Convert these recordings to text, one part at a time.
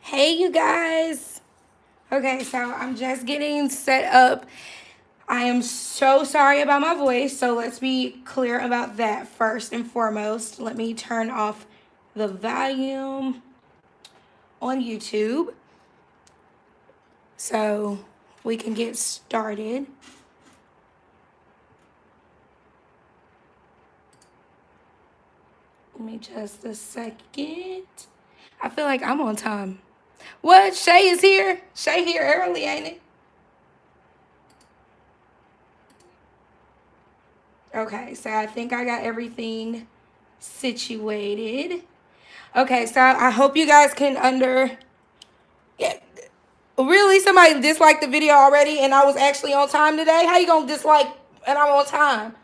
Hey, you guys. Okay, so I'm just getting set up. I am so sorry about my voice, so let's be clear about that first and foremost. Let me turn off the volume on YouTube so we can get started. Give me just a second. I feel like I'm on time. What? Shay is here? Shay here early, ain't it? Okay, so I think I got everything situated. Okay, so I hope you guys can Yeah, really? Somebody disliked the video already and I was actually on time today? How you gonna dislike and I'm on time?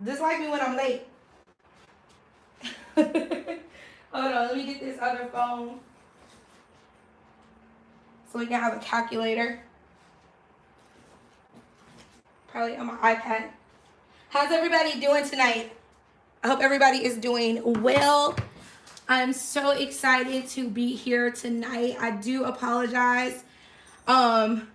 Dislike me when I'm late. Hold on, let me get this other phone so we can have a calculator. Probably on my iPad. How's everybody doing tonight? I hope everybody is doing well. I'm so excited to be here tonight. I do apologize. But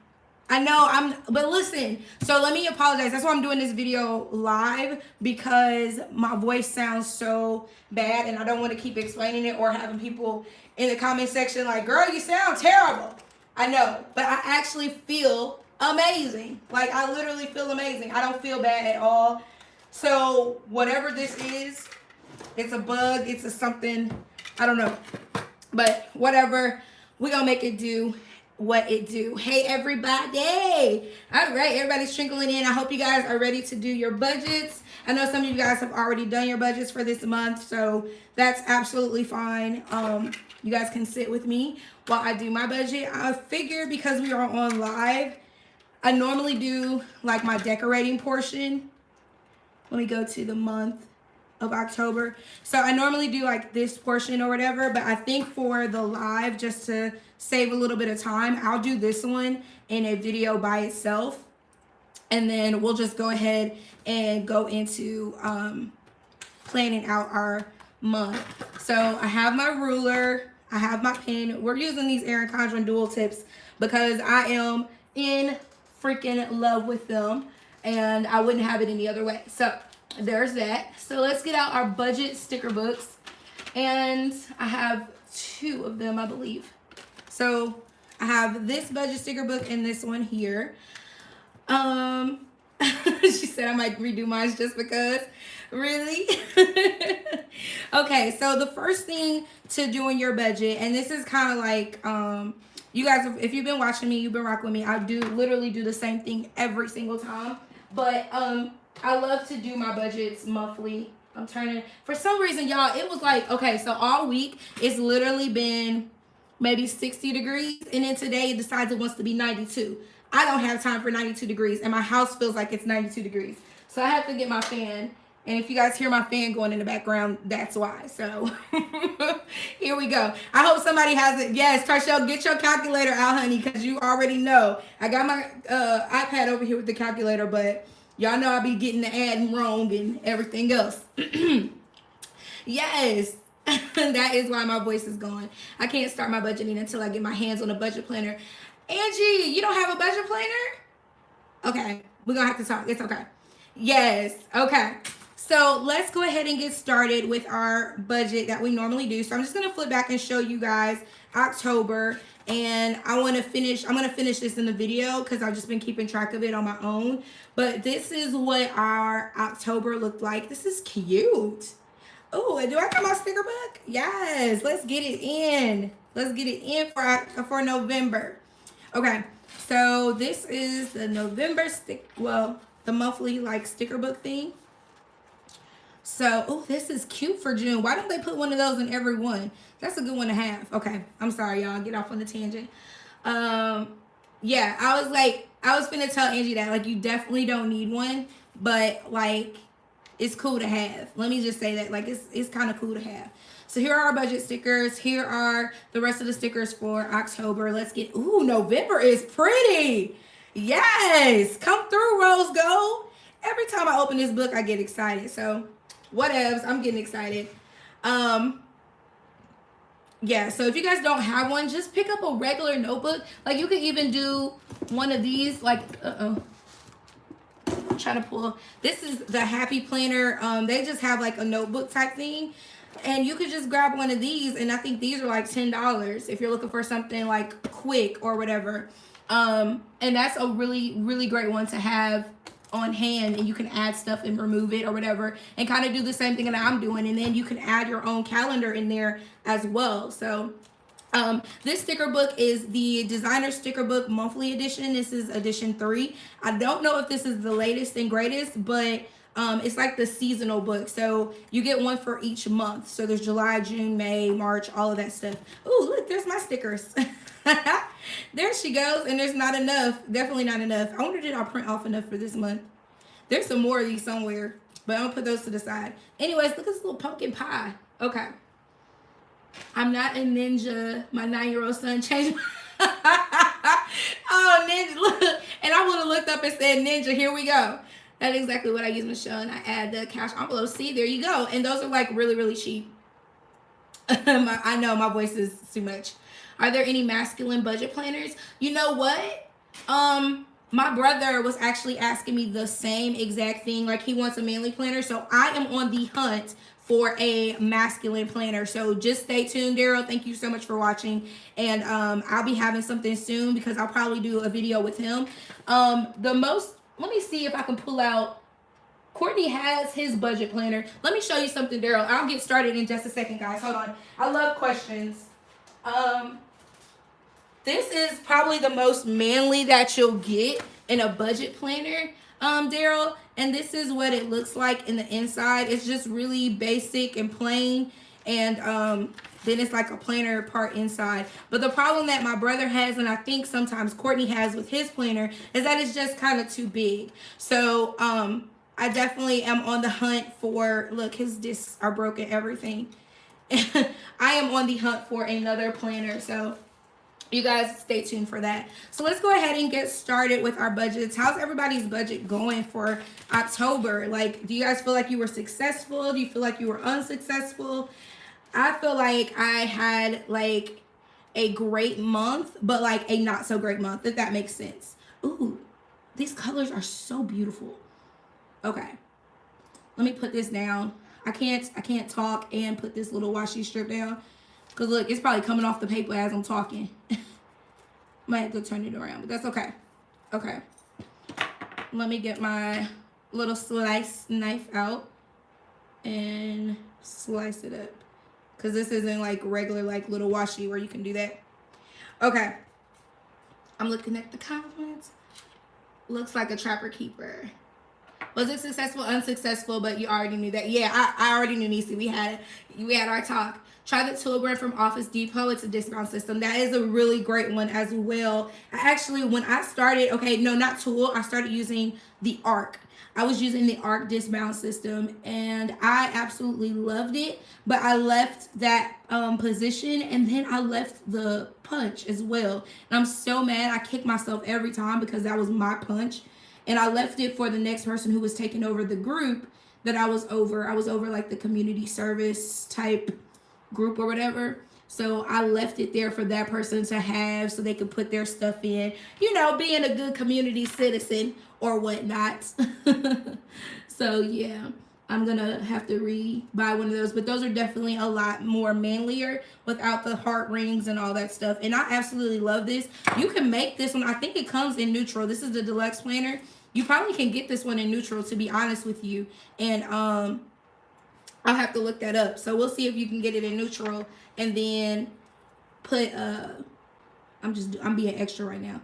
listen, so let me apologize. That's why I'm doing this video live, because my voice sounds so bad and I don't want to keep explaining it or having people in the comment section like, girl, you sound terrible. I know, but I actually feel amazing. Like, I literally feel amazing. I don't feel bad at all. So whatever this is, it's a bug, it's a something, I don't know. But whatever, we're gonna make it do what it do. Hey everybody. All right, everybody's trickling in. I hope you guys are ready to do your budgets. I know some of you guys have already done your budgets for this month, so that's absolutely fine. You guys can sit with me while I do my budget. I figured because we are on live, I normally do like my decorating portion. Let me go to the month of October. So I normally do like this portion or whatever, but I think for the live, just to save a little bit of time, I'll do this one in a video by itself. And then we'll just go ahead and go into planning out our month. So I have my ruler, I have my pen. We're using these Erin Condren dual tips because I am in freaking love with them and I wouldn't have it any other way. So there's that. So let's get out our budget sticker books. And I have two of them, I believe. So I have this budget sticker book and this one here. She said I might redo mine just because. Really? Okay, so the first thing to doing your budget, and this is kind of like, you guys, if you've been watching me, you've been rocking with me, I do literally do the same thing every single time. But I love to do my budgets monthly. I'm turning, for some reason, y'all, it was like, okay, so all week, it's literally been maybe 60 degrees, and then today it decides it wants to be 92. I don't have time for 92 degrees, and my house feels like it's 92 degrees. So I have to get my fan, and if you guys hear my fan going in the background, that's why. So here we go. I hope somebody has it. Yes, Tarshell, get your calculator out, honey, because you already know. I got my iPad over here with the calculator, but y'all know I be getting the adding wrong and everything else. Yes. That is why my voice is gone. I can't start my budgeting until I get my hands on a budget planner. Angie, you don't have a budget planner? Okay, we're gonna have to talk. It's okay. Yes, okay. So let's go ahead and get started with our budget that we normally do. So I'm just gonna flip back and show you guys October. And I'm gonna finish this in the video because I've just been keeping track of it on my own. But this is what our October looked like. This is cute. Oh, do I got my sticker book? Yes, let's get it in. Let's get it in for November. Okay, so this is the November the monthly like sticker book thing. So, oh, this is cute for June. Why don't they put one of those in every one? That's a good one to have. Okay, I'm sorry, y'all. Get off on the tangent. Yeah, I was finna tell Angie that like you definitely don't need one, but like it's cool to have. Let me just say that like it's kind of cool to have. So here are our budget stickers. Here are the rest of the stickers for October. Let's get, ooh, November is pretty. Yes, come through, Rose Gold. Every time I open this book, I get excited. So whatevs, I'm getting excited. yeah, so if you guys don't have one, just pick up a regular notebook. Like you could even do one of these, like, I'm trying to pull. This is the Happy Planner. They just have like a notebook type thing. And you could just grab one of these, and I think these are like $10 if you're looking for something like quick or whatever. And that's a really, really great one to have on hand, and you can add stuff and remove it or whatever, and kind of do the same thing that I'm doing. And then you can add your own calendar in there as well. So this sticker book is the designer sticker book monthly edition. This is edition 3. I don't know if this is the latest and greatest, but it's like the seasonal book. So you get one for each month. So there's July, June, May, March, all of that stuff. Ooh, look, there's my stickers. There she goes. And there's not enough. Definitely not enough. I wonder, did I print off enough for this month? There's some more of these somewhere, but I'm gonna put those to the side. Anyways, look at this little pumpkin pie. Okay. I'm not a ninja. My 9-year-old son changed oh, ninja, look. And I would have looked up and said ninja. Here we go. That's exactly what I use, Michelle. And I add the cash envelope. See, there you go. And those are like really, really cheap. I know my voice is too much. Are there any masculine budget planners? You know what? My brother was actually asking me the same exact thing. Like, he wants a manly planner. So I am on the hunt for a masculine planner. So just stay tuned, Daryl. Thank you so much for watching. And I'll be having something soon because I'll probably do a video with him. Let me see if I can pull out. Courtney has his budget planner. Let me show you something, Daryl. I'll get started in just a second, guys. Hold on. I love questions. This is probably the most manly that you'll get in a budget planner, Daryl. And this is what it looks like in the inside. It's just really basic and plain. And then it's like a planner part inside. But the problem that my brother has, and I think sometimes Courtney has with his planner, is that it's just kind of too big. So I definitely am on the hunt for, look, his discs are broken, everything. I am on the hunt for another planner. So you guys stay tuned for that. So let's go ahead and get started with our budgets. How's everybody's budget going for October? Like, do you guys feel like you were successful? Do you feel like you were unsuccessful? I feel like I had like a great month, but like a not so great month, if that makes sense. Ooh, these colors are so beautiful. Okay, let me put this down. I can't talk and put this little washi strip down. Because look, it's probably coming off the paper as I'm talking. Might have to turn it around, but that's okay. Okay. Let me get my little slice knife out and slice it up. Because this isn't like regular, like little washi where you can do that. Okay. I'm looking at the comments. Looks like a trapper keeper. Was it successful, unsuccessful, but you already knew that? Yeah, I already knew, Nisi. We had our talk. Try the tool brand from Office Depot. It's a discount system. That is a really great one as well. When I started, okay, no, not tool. I started using the ARC. I was using the ARC discount system, and I absolutely loved it. But I left that position, and then I left the punch as well. And I'm so mad. I kick myself every time because that was my punch. And I left it for the next person who was taking over the group that I was over. I was over like the community service type group or whatever. So I left it there for that person to have so they could put their stuff in, you know, being a good community citizen or whatnot. So yeah, I'm gonna have to buy one of those, but those are definitely a lot more manlier without the heart rings and all that stuff. And I absolutely love this. You can make this one. I think it comes in neutral. This is the deluxe planner. You probably can get this one in neutral, to be honest with you. And I'll have to look that up. So we'll see if you can get it in neutral, and then put I'm being extra right now.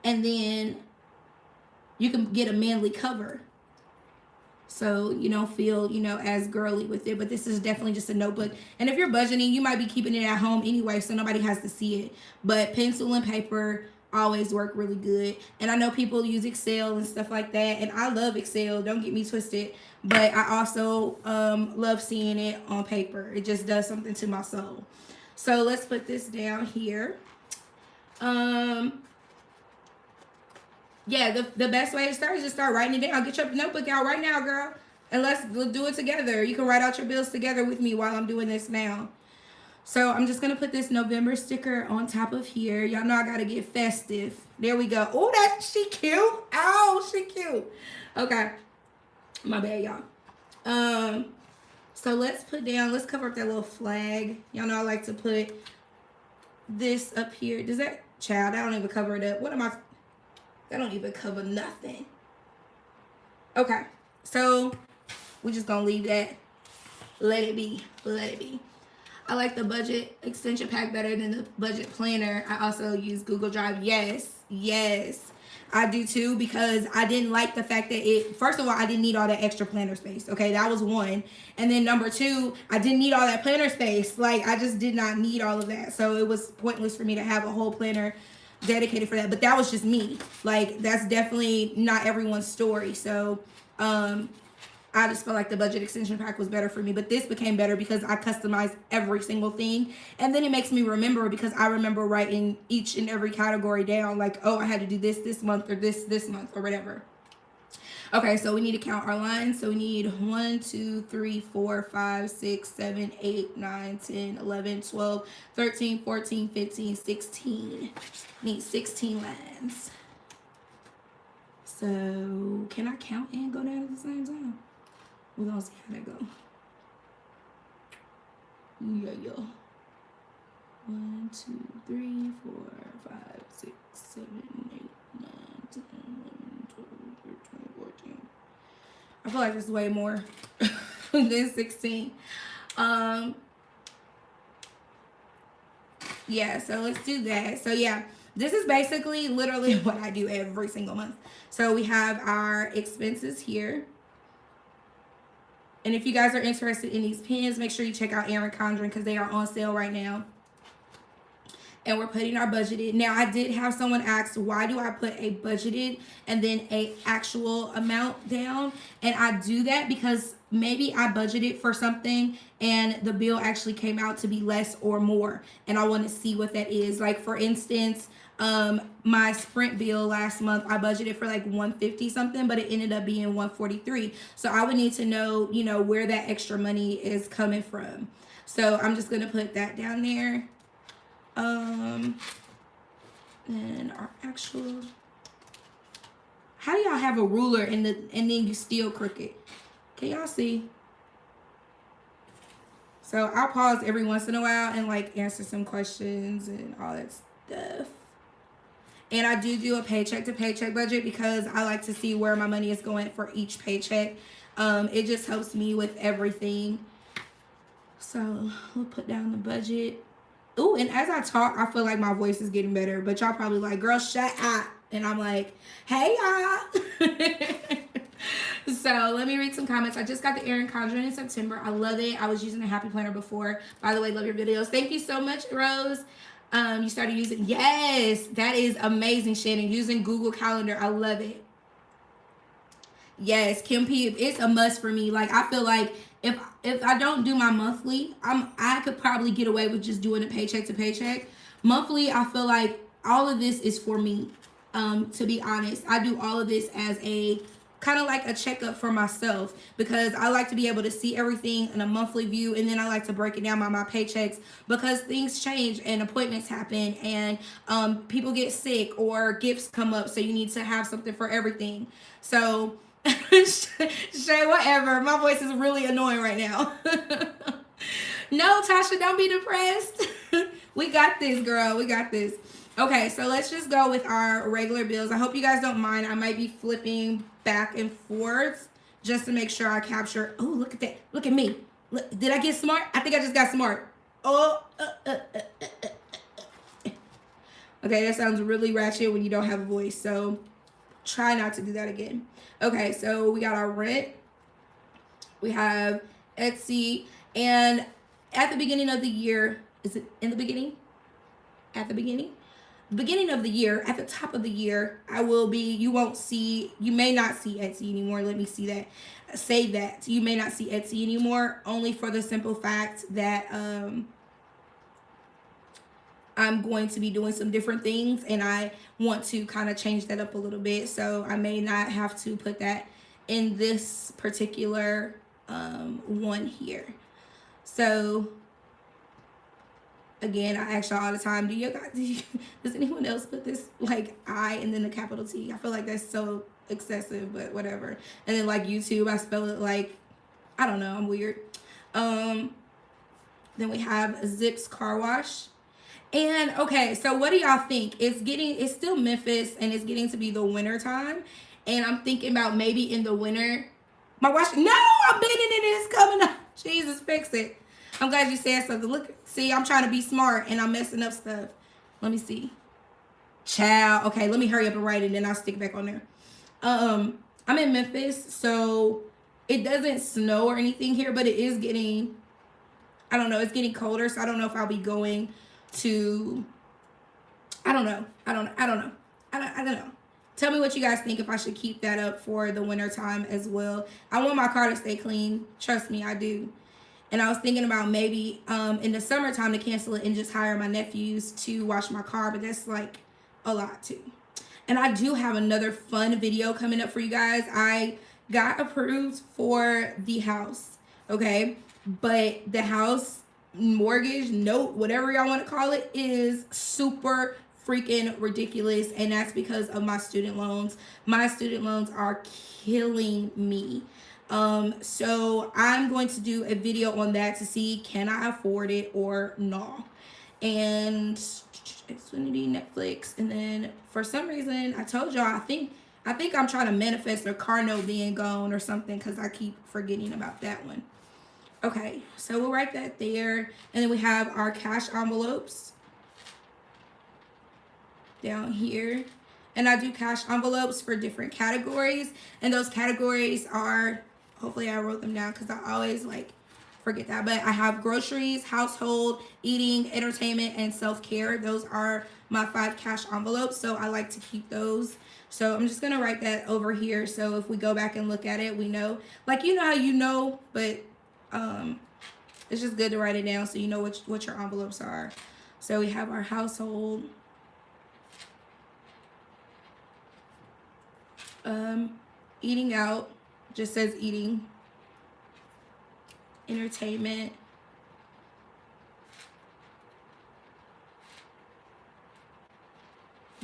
And then you can get a manly cover. So you don't feel, you know, as girly with it. But this is definitely just a notebook. And if you're budgeting, you might be keeping it at home anyway, so nobody has to see it. But pencil and paper always work really good. And I know people use Excel and stuff like that, and I love Excel, don't get me twisted, but I also love seeing it on paper. It just does something to my soul. So let's put this down here. Yeah, the best way to start is just start writing it down. Get your notebook out right now, girl, and let's do it together. You can write out your bills together with me while I'm doing this now. So I'm just gonna put this November sticker on top of here. Y'all know I gotta get festive. There we go. Oh, she cute. Oh, she cute. Okay, my bad, y'all. So let's cover up that little flag. Y'all know I like to put this up here. Does that, child, I don't even cover it up. That don't even cover nothing. Okay, so we're just gonna leave that. Let it be. I like the budget extension pack better than the budget planner. I also use Google Drive. Yes, I do too, because I didn't like the fact that first of all, I didn't need all that extra planner space. Okay, that was one. And then number two, I didn't need all that planner space. Like, I just did not need all of that. So it was pointless for me to have a whole planner dedicated for that. But that was just me. Like, that's definitely not everyone's story. So, I just felt like the budget extension pack was better for me. But this became better because I customized every single thing. And then it makes me remember, because I remember writing each and every category down. Like, oh, I had to do this month, or this month, or whatever. Okay, so we need to count our lines. So we need 1, 2, 3, 4, 5, 6, 7, 8, 9, 10, 11, 12, 13, 14, 15, 16. Need 16 lines. So can I count and go down at the same time? We're gonna see how that go. Yeah. 1, 2, 3, 4, 5, 6, 7, 8, 9, 10, 11, 12, 13, 14. I feel like it's way more than 16. Yeah, so let's do that. So yeah, this is basically literally what I do every single month. So we have our expenses here. And if you guys are interested in these pens, make sure you check out Erin Condren, because they are on sale right now. And we're putting our budgeted. Now, I did have someone ask, why do I put a budgeted and then a actual amount down? And I do that because maybe I budgeted for something and the bill actually came out to be less or more. And I want to see what that is. Like, for instance, my Sprint bill last month, I budgeted for like 150 something, but it ended up being 143. So I would need to know, where that extra money is coming from. So I'm just going to put that down there. And our actual, how do y'all have a ruler and then you still crooked? Can y'all see? So I'll pause every once in a while and like answer some questions and all that stuff. And I do a paycheck to paycheck budget because I like to see where my money is going for each paycheck. It just helps me with everything. So we'll put down the budget. Ooh, and as I talk, I feel like my voice is getting better. But y'all probably like, girl, shut up. And I'm like, hey, y'all. So let me read some comments. I just got the Erin Condren in September. I love it. I was using a Happy Planner before. By the way, love your videos. Thank you so much, Rose. You started using, yes, that is amazing, Shannon. Using Google Calendar, I love it. Yes, Kim P, it's a must for me. Like, I feel like if I don't do my monthly, I could probably get away with just doing a paycheck to paycheck. Monthly, I feel like all of this is for me. To be honest, I do all of this as a kind of like a checkup for myself, because I like to be able to see everything in a monthly view, and then I like to break it down by my paychecks, because things change and appointments happen and people get sick or gifts come up, so you need to have something for everything. So Shay, whatever, my voice is really annoying right now. No, Tasha, don't be depressed. We got this, girl. We got this. Okay, so let's just go with our regular bills. I hope you guys don't mind. I might be flipping back and forth just to make sure I capture. Oh, look at that. Look at me. Look, did I get smart? I think I just got smart. Oh. Okay, that sounds really ratchet when you don't have a voice. So try not to do that again. Okay, so we got our rent. We have Etsy. And at the beginning of the year, is it in the beginning? At the beginning? Beginning of the year, at the top of the year, you may not see Etsy anymore. Let me say that. You may not see Etsy anymore, only for the simple fact that I'm going to be doing some different things, and I want to kind of change that up a little bit. So I may not have to put that in this particular one here. So Again, I ask y'all all the time, does anyone else put this like I and then the capital T? I feel like that's so excessive, but whatever. And then like YouTube, I spell it like, I don't know, I'm weird. Then we have Zips Car Wash. And okay, so what do y'all think? It's still Memphis and it's getting to be the winter time. And I'm thinking about maybe in the winter, my wash, no, I'm bending it and it's coming up. Jesus, fix it. I'm glad you said something. Look, see, I'm trying to be smart and I'm messing up stuff. Let me see. Child. Okay, let me hurry up and write it and then I'll stick it back on there. I'm in Memphis, so it doesn't snow or anything here, but it is getting, I don't know, it's getting colder, so I don't know if I'll be going to, I don't know. Tell me what you guys think, if I should keep that up for the winter time as well. I want my car to stay clean. Trust me, I do. And I was thinking about maybe in the summertime to cancel it and just hire my nephews to wash my car, but that's like a lot too. And I do have another fun video coming up for you guys. I got approved for the house, okay? But the house mortgage note, whatever y'all want to call it, is super freaking ridiculous, and that's because of my student loans. My student loans are killing me. So I'm going to do a video on that to see, can I afford it or no. And Xfinity, Netflix, and then for some reason I told y'all I think I'm trying to manifest a car note being gone or something, because I keep forgetting about that one. Okay, so we'll write that there, and then we have our cash envelopes down here. And I do cash envelopes for different categories, and those categories are, hopefully I wrote them down because I always like forget that, but I have groceries, household, eating, entertainment, and self-care. Those are my 5 cash envelopes, so I like to keep those. So I'm just gonna write that over here, so if we go back and look at it, we know, like, you know how you know, but it's just good to write it down so you know what your envelopes are. So we have our household, eating out, just says eating, entertainment,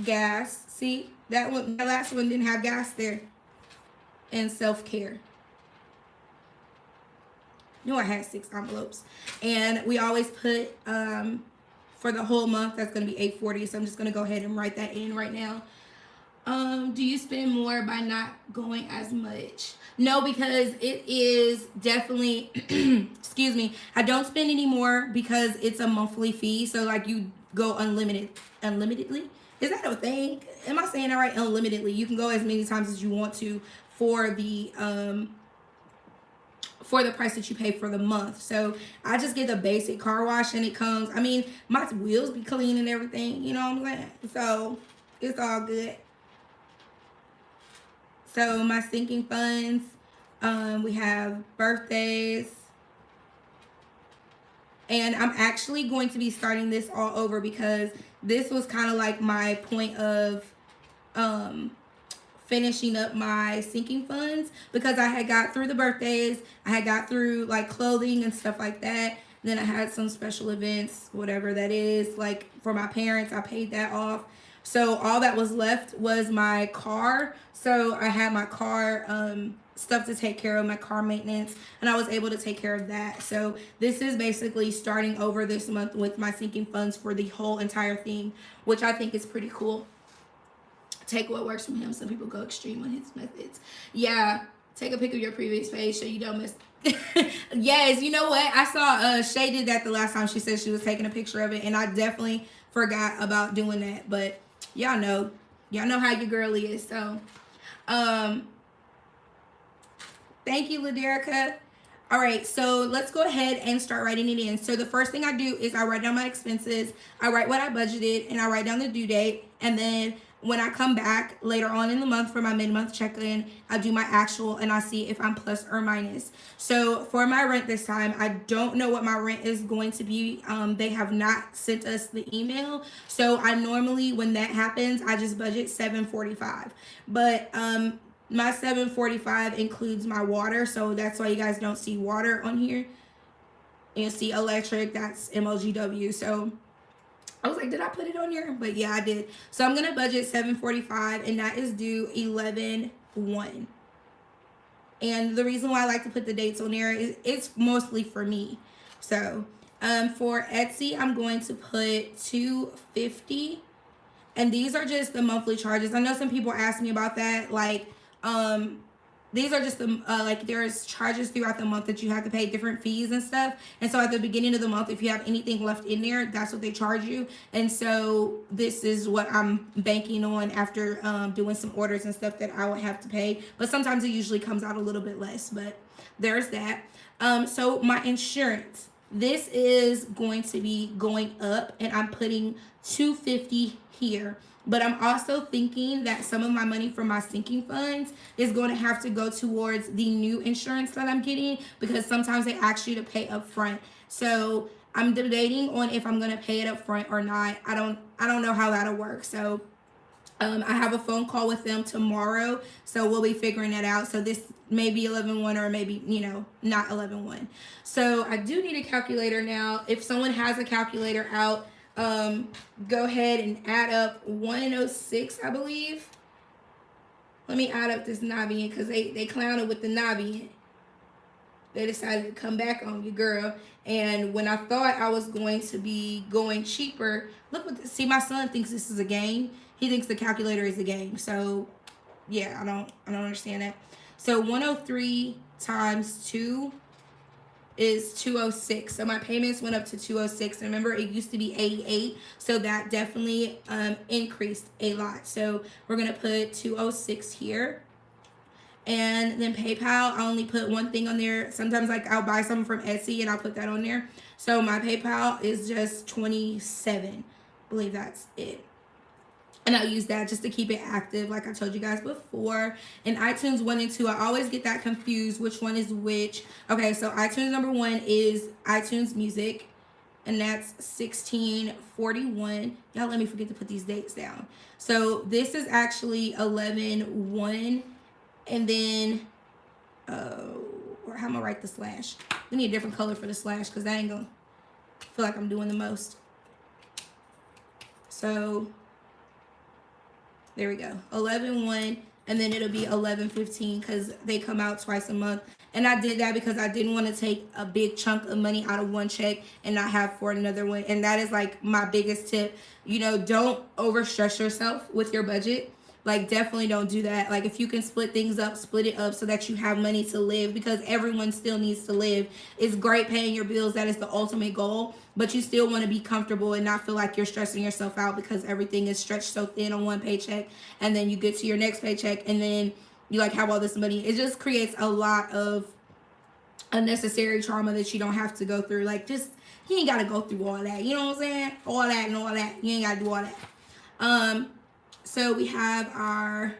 gas, see that one, the last one didn't have gas there, and self-care. No, I had 6 envelopes, and we always put for the whole month that's going to be $840, so I'm just going to go ahead and write that in right now. Do you spend more by not going as much? No, because it is definitely excuse me, I don't spend any more because it's a monthly fee, so like you go unlimitedly. Is that a thing? Am I saying that right? Unlimitedly. You can go as many times as you want to for the price that you pay for the month. So I just get the basic car wash, and it comes, I mean, my wheels be clean and everything, you know what I'm saying? So it's all good. So my sinking funds, we have birthdays, and I'm actually going to be starting this all over because this was kind of like my point of finishing up my sinking funds, because I had got through the birthdays, I had got through like clothing and stuff like that. Then I had some special events, whatever that is, like for my parents, I paid that off. So all that was left was my car. So I had my car stuff to take care of, my car maintenance, and I was able to take care of that. So this is basically starting over this month with my sinking funds for the whole entire thing, which I think is pretty cool. Take what works from him. Some people go extreme on his methods. Yeah, take a pic of your previous page so you don't miss. Yes, you know what? I saw Shay did that the last time. She said she was taking a picture of it, and I definitely forgot about doing that. But y'all know how your girl is. So thank you, Laderica. All right, so let's go ahead and start writing it in. So the first thing I do is I write down my expenses, I write what I budgeted, and I write down the due date. And then when I come back later on in the month for my mid-month check-in, I do my actual and I see if I'm plus or minus. So for my rent this time, I don't know what my rent is going to be. They have not sent us the email. So I normally, when that happens, I just budget $745. But my $745 includes my water, so that's why you guys don't see water on here. You see electric, that's MOGW. So I was like, did I put it on here? But yeah, I did. So I'm gonna budget $745, and that is due 11/1. And the reason why I like to put the dates on there is it's mostly for me. So for Etsy, I'm going to put $250, and these are just the monthly charges. I know some people ask me about that, like these are just the like there's charges throughout the month that you have to pay, different fees and stuff. And so at the beginning of the month, if you have anything left in there, that's what they charge you. And so this is what I'm banking on after doing some orders and stuff that I would have to pay. But sometimes it usually comes out a little bit less, but there's that. So my insurance, this is going to be going up, and I'm putting $250 here. But I'm also thinking that some of my money from my sinking funds is going to have to go towards the new insurance that I'm getting, because sometimes they ask you to pay up front. So I'm debating on if I'm going to pay it up front or not. I don't know how that'll work. So I have a phone call with them tomorrow, so we'll be figuring that out. So this may be 11/1 or maybe, not 11/1. So I do need a calculator now. If someone has a calculator out, go ahead and add up 106, I believe. Let me add up this Navient, because they clowned with the Navient. They decided to come back on you, girl. And when I thought I was going to be going cheaper, look what see, my son thinks this is a game. He thinks the calculator is a game. So yeah, I don't understand that. So 103 times 2 is 206. So my payments went up to 206. Remember, it used to be 88, so that definitely increased a lot. So we're gonna put 206 here. And then PayPal, I only put one thing on there. Sometimes like I'll buy something from Etsy and I'll put that on there. So my PayPal is just 27. I believe that's it. And I'll use that just to keep it active, like I told you guys before. And iTunes 1 and 2, I always get that confused, which one is which. Okay, so iTunes number 1 is iTunes Music, and that's $16.41. Y'all let me forget to put these dates down. So this is actually 11/1, and then, or how am I gonna write the slash? We need a different color for the slash, because that ain't gonna feel like I'm doing the most. So there we go, 11/1, and then it'll be 11/15, because they come out twice a month. And I did that because I didn't want to take a big chunk of money out of one check and not have for another one. And that is like my biggest tip. Don't overstress yourself with your budget. Like, definitely don't do that. Like, if you can split things up, split it up so that you have money to live, because everyone still needs to live. It's great paying your bills. That is the ultimate goal. But you still want to be comfortable and not feel like you're stressing yourself out because everything is stretched so thin on one paycheck. And then you get to your next paycheck and then you have all this money. It just creates a lot of unnecessary trauma that you don't have to go through. Like, just, you ain't got to go through all that. You know what I'm saying? All that and all that. You ain't got to do all that. So we have our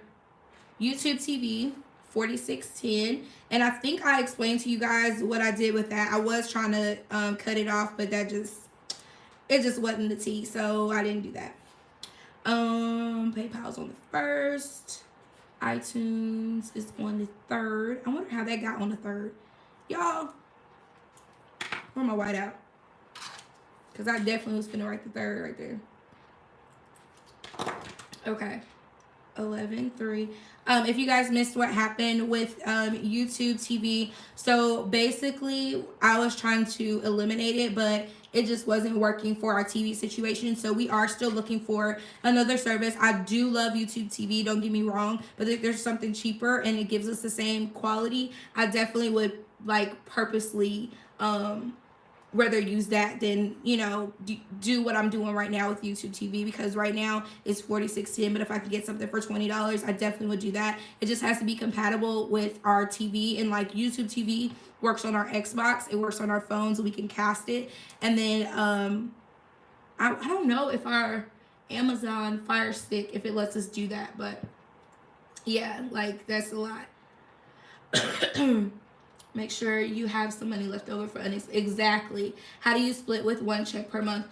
YouTube TV, 4610. And I think I explained to you guys what I did with that. I was trying to cut it off, but it just wasn't the tea. So I didn't do that. PayPal's on the 1st. iTunes is on the 3rd. I wonder how that got on the 3rd. Y'all, where my whiteout? Because I definitely was finna write the 3rd right there. Okay, 11/3. If you guys missed what happened with YouTube TV, so basically I was trying to eliminate it, but it just wasn't working for our TV situation. So we are still looking for another service. I do love YouTube TV, don't get me wrong, but if there's something cheaper and it gives us the same quality, I definitely would purposely rather use that than do what I'm doing right now with YouTube TV, because right now it's $46.10, but if I could get something for $20, I definitely would do that. It just has to be compatible with our TV, and YouTube TV works on our Xbox, it works on our phones, we can cast it. And then I don't know if our Amazon Fire Stick, if it lets us do that, but yeah, that's a lot. Make sure you have some money left over for exactly. How do you split with one check per month?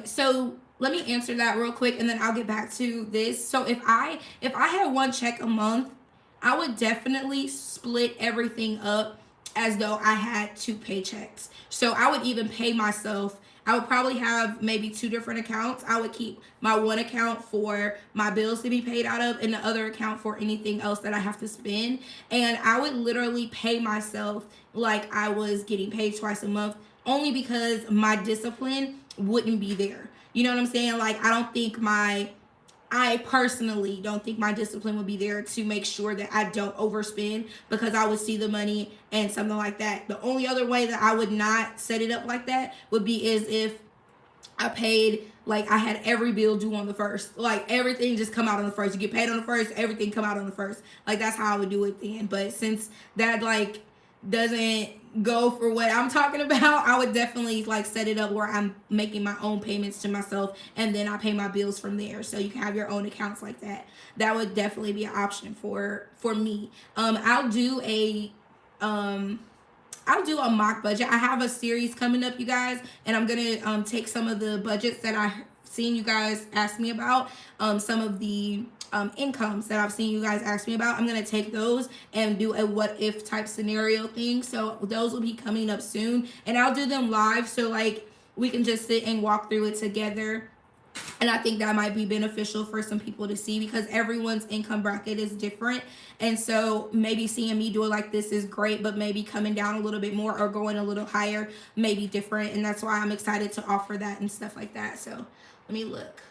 So let me answer that real quick, and then I'll get back to this. So if I had one check a month, I would definitely split everything up as though I had 2 paychecks. So I would even pay myself I would probably have maybe 2 different accounts. I would keep my one account for my bills to be paid out of and the other account for anything else that I have to spend. And I would literally pay myself like I was getting paid twice a month, only because my discipline wouldn't be there. You know what I'm saying? Like, I personally don't think my discipline would be there to make sure that I don't overspend, because I would see the money and something like that. The only other way that I would not set it up like that would be is if I paid, like, I had every bill due on the 1st. Like, everything just come out on the 1st. You get paid on the 1st, everything come out on the 1st. Like, that's how I would do it then. But since that, like, doesn't go for what I'm talking about, I would definitely like set it up where I'm making my own payments to myself, and then I pay my bills from there. So you can have your own accounts like that. That would definitely be an option for me. I'll do a mock budget. I have a series coming up, you guys, and I'm gonna take some of the budgets that I've seen you guys ask me about, some of the incomes that I've seen you guys ask me about. I'm gonna take those and do a what if type scenario thing. So those will be coming up soon, and I'll do them live, so like we can just sit and walk through it together. And I think that might be beneficial for some people to see, because everyone's income bracket is different. And so maybe seeing me do it like this is great, but maybe coming down a little bit more or going a little higher may be different. And that's why I'm excited to offer that and stuff like that. So let me look.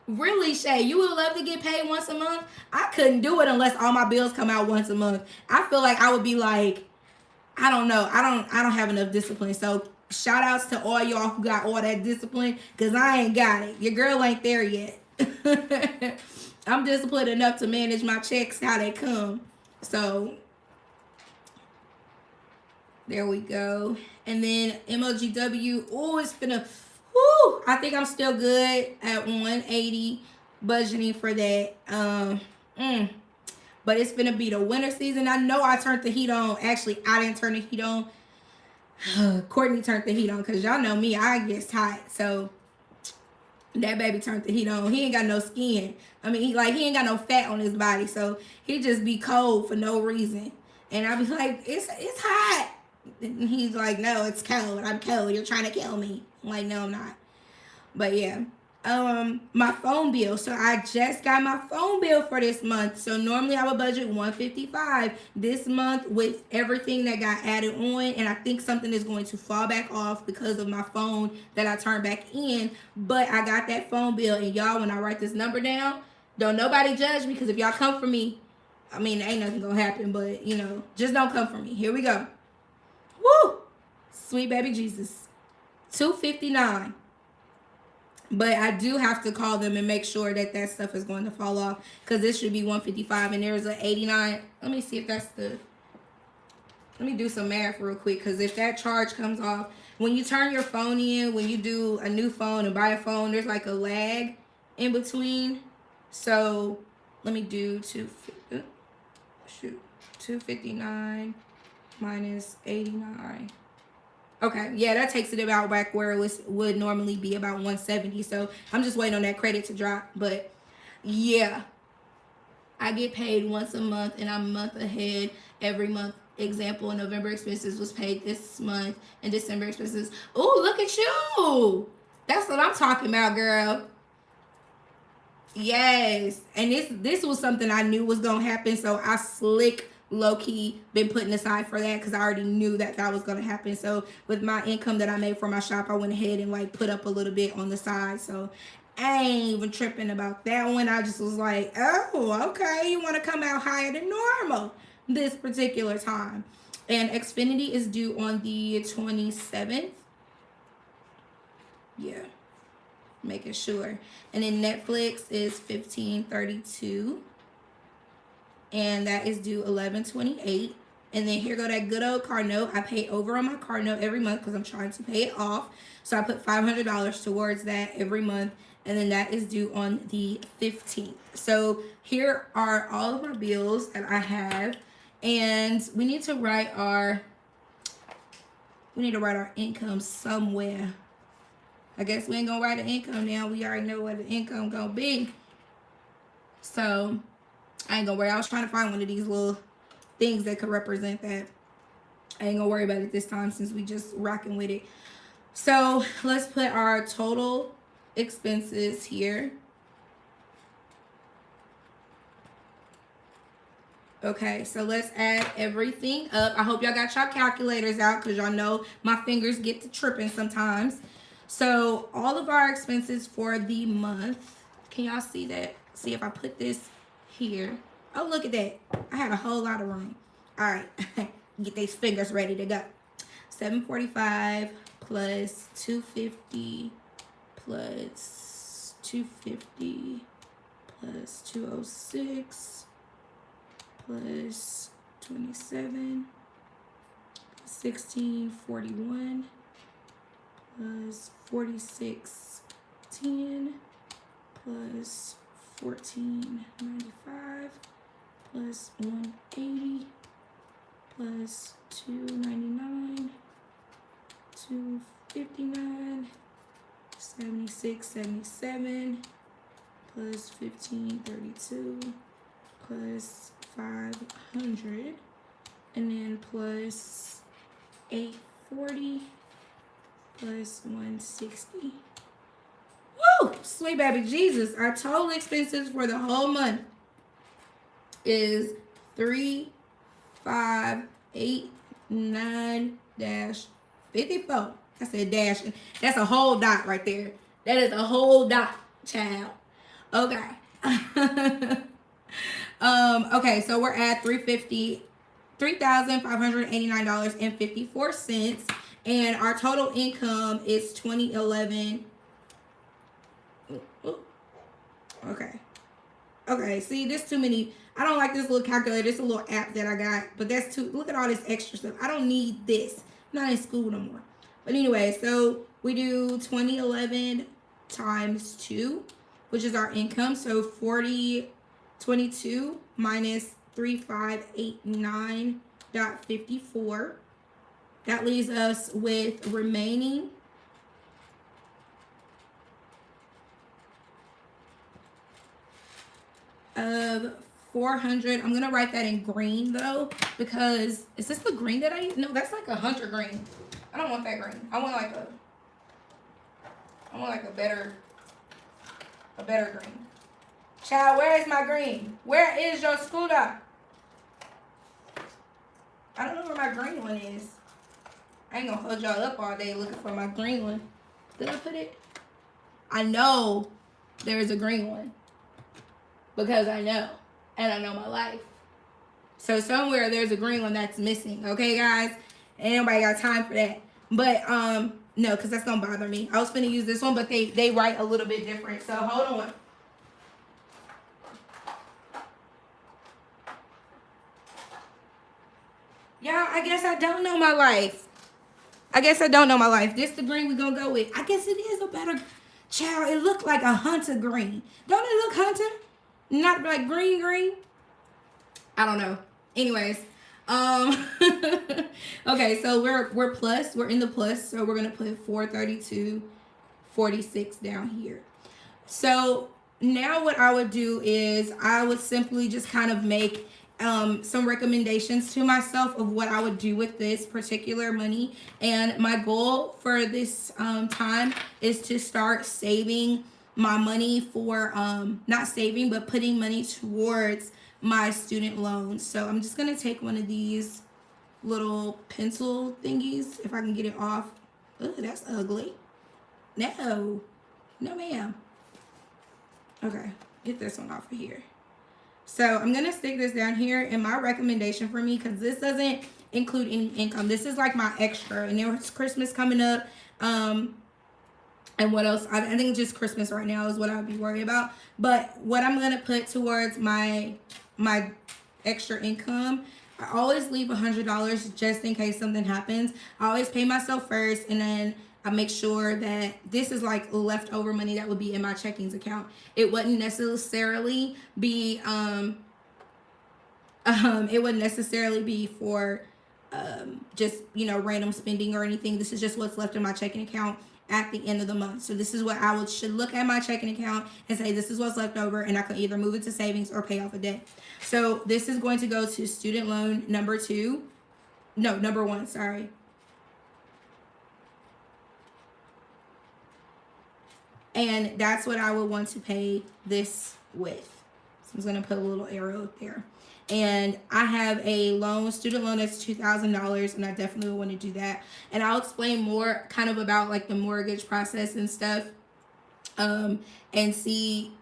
Really, Shay, you would love to get paid once a month? I couldn't do it unless all my bills come out once a month. I feel like I would be like, I don't know. I don't have enough discipline. So shout outs to all y'all who got all that discipline, because I ain't got it. Your girl ain't there yet. I'm disciplined enough to manage my checks how they come. So there we go. And then MLGW. Oh, it's finna. Woo, I think I'm still good at 180 budgeting for that. But it's gonna be the winter season. I know I turned the heat on. Actually, I didn't turn the heat on. Courtney turned the heat on, because y'all know me, I get hot. So that baby turned the heat on. He ain't got no skin. I mean, he ain't got no fat on his body. So he just be cold for no reason. And I be like, it's hot. And he's like, no, it's cold. I'm cold. You're trying to kill me. I'm like, no, I'm not. But yeah. My phone bill. So I just got my phone bill for this month. So normally I would budget $155 this month with everything that got added on, and I think something is going to fall back off because of my phone that I turned back in. But I got that phone bill, and y'all, when I write this number down, don't nobody judge me, because if y'all come for me, I mean, ain't nothing gonna happen, but you know, just don't come for me. Here we go. Woo! Sweet baby Jesus. $259. But I do have to call them and make sure that that stuff is going to fall off, because this should be $155 and there's an $89. Let me see if that's the. Let me do some math real quick, because if that charge comes off, when you turn your phone in, when you do a new phone and buy a phone, there's like a lag in between. So let me do 259 minus 89. Okay, yeah, that takes it about back where it would normally be about 170. So I'm just waiting on that credit to drop. But yeah, I get paid once a month, and I'm a month ahead every month. Example, November expenses was paid this month, and December expenses. Oh, look at you. That's what I'm talking about, girl. Yes, and this was something I knew was gonna happen, so I low-key been putting aside for that, because I already knew that was going to happen. So with my income that I made from my shop, I went ahead and like put up a little bit on the side. So I ain't even tripping about that one. I just was like, oh, okay, you want to come out higher than normal this particular time. And Xfinity is due on the 27th. Yeah, making sure. And then Netflix is $15.32. And that is due 11/28. And then here go that good old car note. I pay over on my car note every month, because I'm trying to pay it off. So I put $500 towards that every month. And then that is due on the 15th. So here are all of my bills that I have. And we need to write our income somewhere. I guess we ain't gonna write an income now. We already know what the income gonna be. So I ain't gonna worry. I was trying to find one of these little things that could represent that. I ain't gonna worry about it this time since we just rocking with it. So let's put our total expenses here. Okay, so let's add everything up. I hope y'all got y'all calculators out because y'all know my fingers get to tripping sometimes. So all of our expenses for the month, can y'all see that? See if I put this here. Oh, look at that. I had a whole lot of room. All right, get these fingers ready to go. 745 plus 250 plus 250 plus 206 plus 27 1641 plus 4610 plus 1495 plus 180 plus 299 259 7677 plus 1532 plus 500 and then plus 840 plus 160. Woo! Sweet baby Jesus. Our total expenses for the whole month is 3589-54. I said dash. That's a whole dot right there. That is a whole dot, child. Okay. Okay, so we're at $3,589.54, and our total income is 2011. Okay, see, this too many. I don't like this little calculator. It's a little app that I got, but that's too, look at all this extra stuff. I don't need this. I'm not in school no more. But anyway, so we do 2011 times 2, which is our income. So 4022 minus 3589.54. That leaves us with remaining of 400. I'm gonna write that in green though, because is this the green that I use? No, that's like a hunter green. I don't want that green. I want like a better green. Child, where is my green? Where is your scooter? I don't know where my green one is. I ain't gonna hold y'all up all day looking for my green one. Did I put it? I know there is a green one. Because I know. And I know my life. So somewhere there's a green one that's missing. Okay, guys? Ain't nobody got time for that. But, no, because that's going to bother me. I was finna use this one, but they write a little bit different. So, hold on. Y'all, I guess I don't know my life. This the green we're going to go with. I guess it is a better... Child, it looked like a hunter green. Don't it look hunter? Not like green. I don't know. Anyways, okay, so we're plus. We're in the plus, so we're gonna put 432.46 down here. So now what I would do is I would simply just kind of make some recommendations to myself of what I would do with this particular money. And my goal for this time is to start saving my money for not saving, but putting money towards my student loans. So I'm just gonna take one of these little pencil thingies if I can get it off. Oh, that's ugly. No ma'am. Okay, get this one off of here. So I'm gonna stick this down here, and my recommendation for me, because this doesn't include any income, this is like my extra, and there's Christmas coming up, and what else? I think just Christmas right now is what I would be worried about. But what I'm going to put towards my extra income, I always leave $100 just in case something happens. I always pay myself first, and then I make sure that this is like leftover money that would be in my checkings account. It wouldn't necessarily be for just, random spending or anything. This is just what's left in my checking account at the end of the month. So this is what I should look at my checking account and say, this is what's left over, and I can either move it to savings or pay off a debt. So this is going to go to student loan number 2. No, number one, sorry. And that's what I would want to pay this with. So I'm just gonna put a little arrow there. And I have a loan, student loan that's $2,000, and I definitely would want to do that. And I'll explain more kind of about like the mortgage process and stuff, and see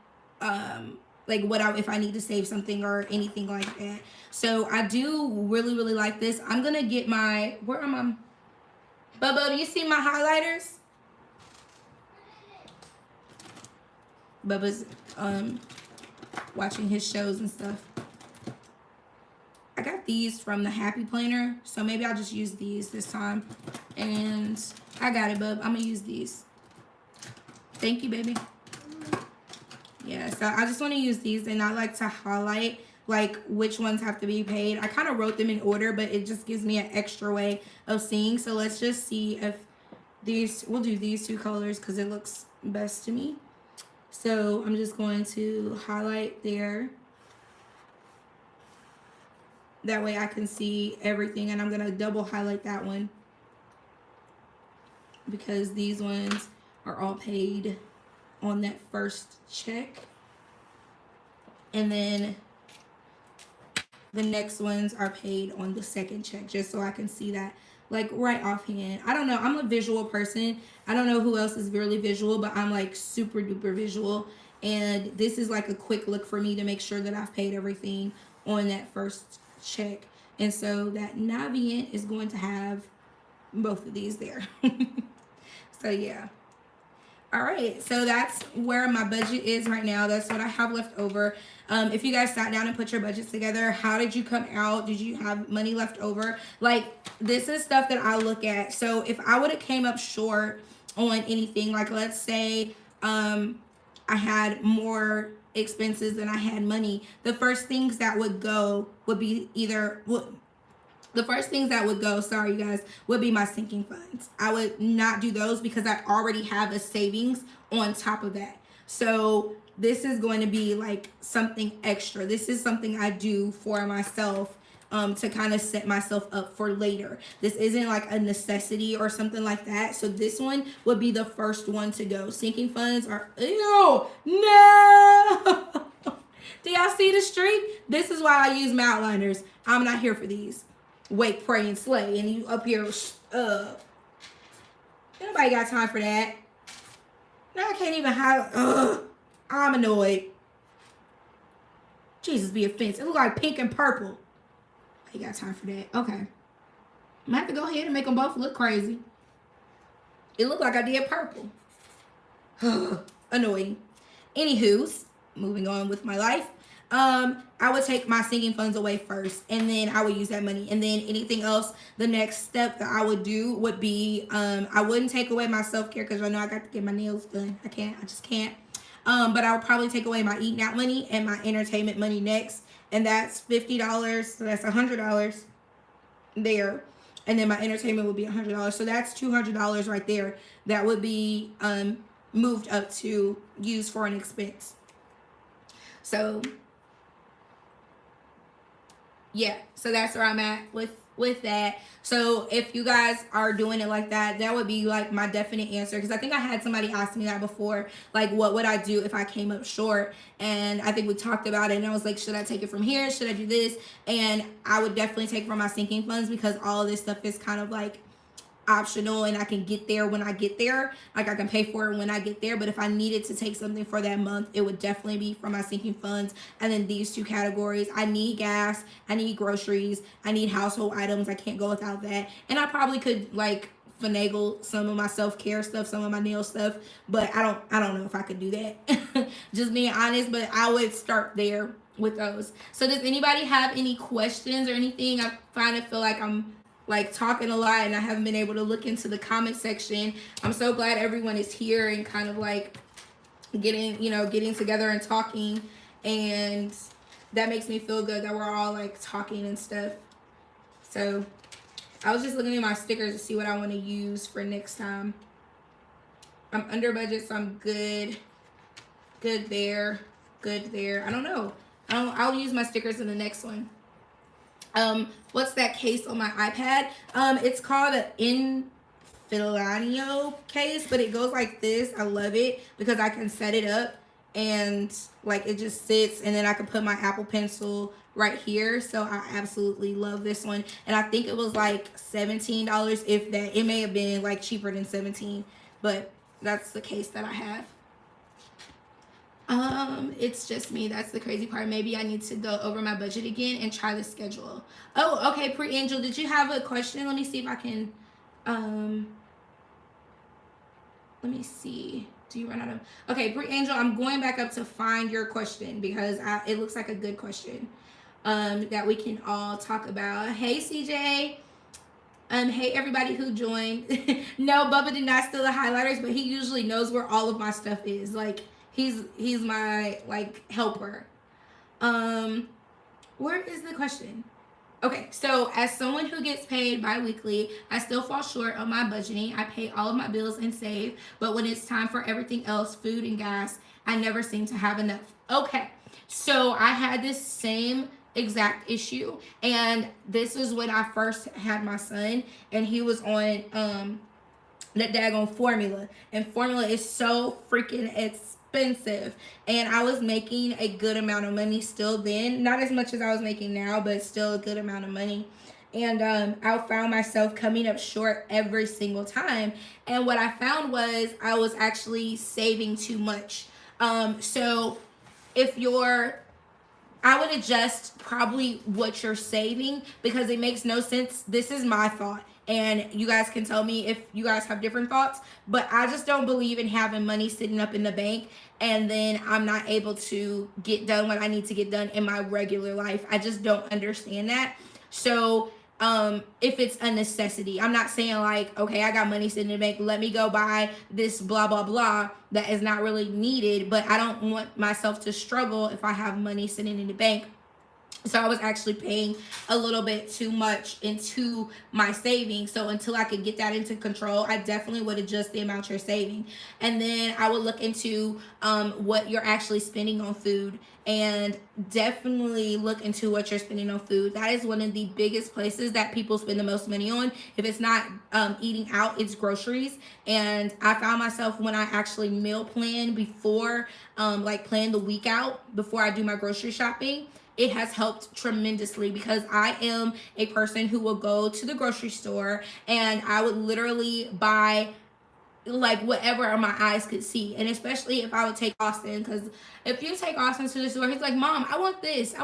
like what if I need to save something or anything like that. So I do really like this. I'm gonna get my, where am I? Bubba, do you see my highlighters? Bubba's watching his shows and stuff. I got these from the Happy Planner, so maybe I'll just use these this time. And I got it, bub. I'm gonna use these. Thank you, baby. Yeah, so I just want to use these, and I like to highlight like which ones have to be paid. I kind of wrote them in order, but it just gives me an extra way of seeing. So let's just see if these, we'll do these two colors because it looks best to me. So I'm just going to highlight there. That way I can see everything, and I'm going to double highlight that one because these ones are all paid on that first check. And then the next ones are paid on the second check, just so I can see that like right offhand. I don't know, I'm a visual person. I don't know who else is really visual, but I'm like super duper visual, and this is like a quick look for me to make sure that I've paid everything on that first check. And so that Navient is going to have both of these there. So yeah. All right, so that's where my budget is right now. That's what I have left over. If you guys sat down and put your budgets together, how did you come out? Did you have money left over? Like, this is stuff that I look at. So if I would have came up short on anything, like let's say I had more expenses than I had money, the first things that would go would be sorry you guys, would be my sinking funds. I would not do those because I already have a savings on top of that. So this is going to be like something extra. This is something I do for myself to kind of set myself up for later. This isn't like a necessity or something like that. So this one would be the first one to go. Sinking funds are, ew, no. Do y'all see the streak? This is why I use my outliners. I'm not here for these. Wake, pray, and slay. And you up here, nobody got time for that. Now I can't even have, I'm annoyed. Jesus be offensive. It look like pink and purple. I got time for that. Okay. I'm gonna have to go ahead and make them both look crazy. It looked like I did purple. Annoying. Anywho's, moving on with my life. I would take my sinking funds away first, and then I would use that money. And then anything else, the next step that I would do would be, I wouldn't take away my self-care because I know I got to get my nails done. I just can't. But I would probably take away my eating out money and my entertainment money next. And that's $50. So that's $100 there. And then my entertainment would be $100. So that's $200 right there. That would be, moved up to use for an expense. So yeah, so that's where I'm at with that. So if you guys are doing it like that, that would be like my definite answer, because I think I had somebody ask me that before, like what would I do if I came up short? And I think we talked about it, and I was like, should I take it from here? Should I do this? And I would definitely take from my sinking funds, because all of this stuff is kind of like optional, and I can get there when I get there. Like I can pay for it when I get there. But if I needed to take something for that month, it would definitely be from my sinking funds. And then these two categories: I need gas, I need groceries, I need household items. I can't go without that. And I probably could like finagle some of my self-care stuff, some of my nail stuff, but I don't know if I could do that. Just being honest, but I would start there with those. So does anybody have any questions or anything? I feel like I'm like talking a lot and I haven't been able to look into the comment section. I'm so glad everyone is here and kind of like getting together and talking, and that makes me feel good that we're all like talking and stuff. So I was just looking at my stickers to see what I want to use for next time. I'm under budget, so I'm good there. I don't know. I'll use my stickers in the next one. What's that case on my iPad? It's called an Infilanio case, but it goes like this. I love it because I can set it up and like it just sits, and then I can put my Apple Pencil right here. So I absolutely love this one, and I think it was like $17, if that. It may have been like cheaper than 17, but that's the case that I have. It's just me. That's the crazy part. Maybe I need to go over my budget again and try the schedule. Oh, okay. Pre-Angel, did you have a question? Let me see if I can, let me see. Do you run out of, okay, Pre-Angel, I'm going back up to find your question because it looks like a good question, that we can all talk about. Hey, CJ. Hey everybody who joined. No, Bubba did not steal the highlighters, but he usually knows where all of my stuff is. Like, he's my like helper. Where is the question? Okay, so as someone who gets paid bi-weekly, I still fall short on my budgeting. I pay all of my bills and save, but when it's time for everything else, food and gas, I never seem to have enough. Okay, so I had this same exact issue, and this is when I first had my son, and he was on that daggone formula, and formula is so freaking expensive, and I was making a good amount of money still then, not as much as I was making now, but still a good amount of money. And I found myself coming up short every single time, and what I found was I was actually saving too much. So if you're, I would adjust probably what you're saving, because it makes no sense. This is my thought, and you guys can tell me if you guys have different thoughts, but I just don't believe in having money sitting up in the bank and then I'm not able to get done what I need to get done in my regular life. I just don't understand that. So if it's a necessity, I'm not saying like, okay, I got money sitting in the bank, let me go buy this blah blah blah that is not really needed, but I don't want myself to struggle if I have money sitting in the bank. So I was actually paying a little bit too much into my savings. So until I could get that into control, I definitely would adjust the amount you're saving. And then I would look into what you're actually spending on food, and definitely look into what you're spending on food. That is one of the biggest places that people spend the most money on. If it's not eating out, it's groceries. And I found myself, when I actually meal plan before, like plan the week out before I do my grocery shopping, it has helped tremendously, because I am a person who will go to the grocery store and I would literally buy like whatever my eyes could see. And especially if I would take Austin, because if you take Austin to the store, he's like, Mom, I want this,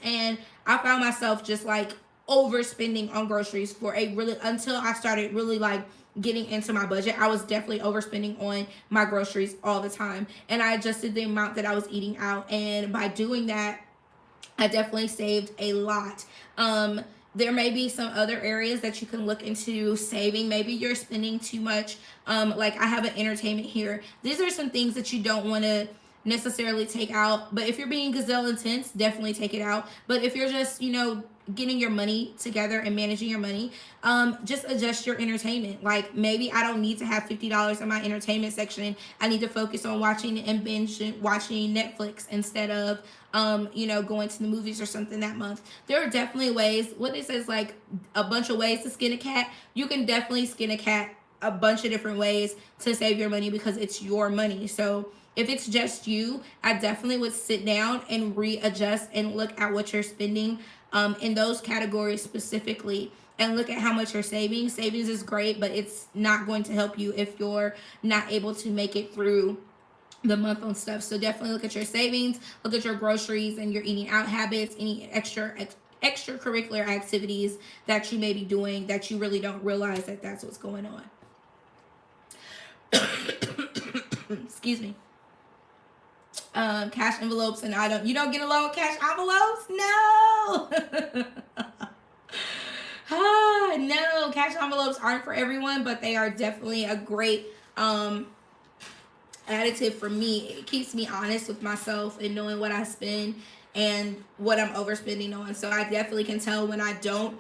and I found myself just like overspending on groceries for a really, until I started really like getting into my budget. I was definitely overspending on my groceries all the time, and I adjusted the amount that I was eating out, and by doing that, I definitely saved a lot. There may be some other areas that you can look into saving. Maybe you're spending too much. Like I have an entertainment here. These are some things that you don't want to necessarily take out. But if you're being gazelle intense, definitely take it out. But if you're just, getting your money together and managing your money, just adjust your entertainment. Like maybe I don't need to have $50 in my entertainment section. I need to focus on watching and binge watching Netflix instead of going to the movies or something that month. There are definitely ways. What it says, like a bunch of ways to skin a cat. You can definitely skin a cat a bunch of different ways to save your money, because it's your money. So if it's just you, I definitely would sit down and readjust and look at what you're spending in those categories specifically, and look at how much you're saving. Savings is great, but it's not going to help you if you're not able to make it through the month on stuff. So definitely look at your savings, look at your groceries and your eating out habits, any extracurricular activities that you may be doing that you really don't realize that that's what's going on. Excuse me. Cash envelopes, and you don't get along with cash envelopes? No. No, cash envelopes aren't for everyone, but they are definitely a great additive for me. It keeps me honest with myself and knowing what I spend and what I'm overspending on. So I definitely can tell when I don't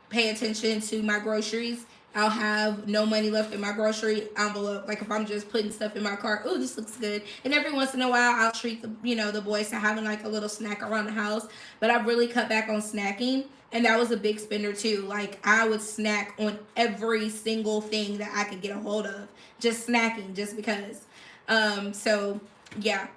pay attention to my groceries I'll have no money left in my grocery envelope. Like if I'm just putting stuff in my cart, oh, this looks good. And every once in a while, I'll treat the boys to having like a little snack around the house. But I've really cut back on snacking, and that was a big spender too. Like I would snack on every single thing that I could get a hold of, just snacking, just because. So yeah.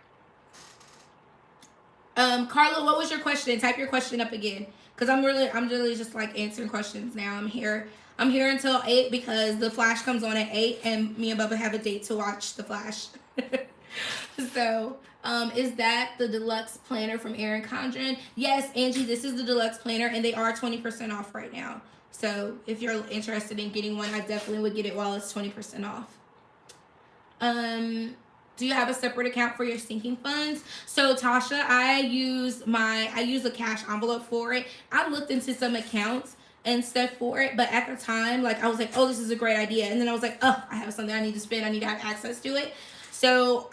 Carla, what was your question? Type your question up again, because I'm really just like answering questions now. I'm here until 8 because the Flash comes on at 8, and me and Bubba have a date to watch the Flash. So, is that the deluxe planner from Erin Condren? Yes, Angie, this is the deluxe planner, and they are 20% off right now. So if you're interested in getting one, I definitely would get it while it's 20% off. Do you have a separate account for your sinking funds? So Tasha, I use a cash envelope for it. I looked into some accounts and stuff for it, but at the time, like I was like, oh, this is a great idea, and then I was like, oh, I have something I need to spend. I need to have access to it. So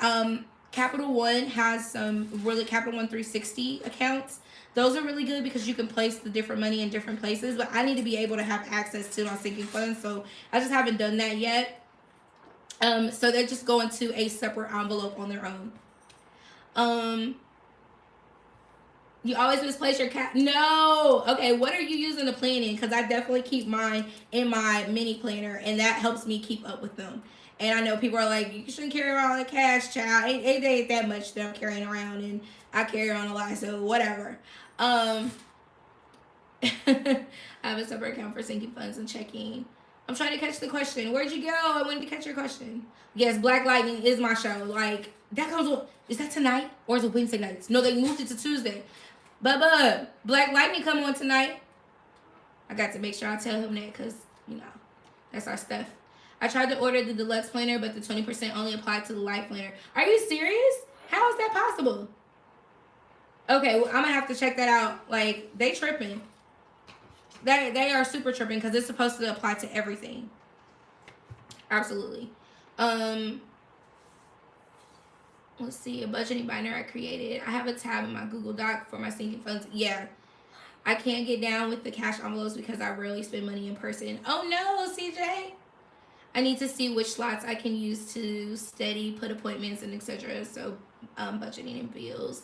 Capital One has some really Capital One 360 accounts. Those are really good because you can place the different money in different places, but I need to be able to have access to my sinking funds, so I just haven't done that yet. So they just go into a separate envelope on their own. You always misplace your cat. No. Okay, what are you using to plan in? Because I definitely keep mine in my mini planner, and that helps me keep up with them. And I know people are like, you shouldn't carry around all the cash, child. It ain't that much that I'm carrying around, and I carry around a lot, so whatever. I have a separate account for sinking funds and checking. I'm trying to catch the question. Where'd you go? I wanted to catch your question. Yes, Black Lightning is my show. Like, that comes on, is that tonight? Or is it Wednesday nights? No, they moved it to Tuesday. Bubba, Black Lightning come on tonight. I got to make sure I tell him that because, that's our stuff. I tried to order the deluxe planner, but the 20% only applied to the light planner. Are you serious? How is that possible? Okay, well, I'm going to have to check that out. Like, they tripping. They are super tripping because it's supposed to apply to everything. Absolutely. Let's see, a budgeting binder I created. I have a tab in my Google Doc for my sinking funds. Yeah. I can't get down with the cash envelopes because I rarely spend money in person. Oh no, CJ. I need to see which slots I can use to steady put appointments and etc. So budgeting and bills.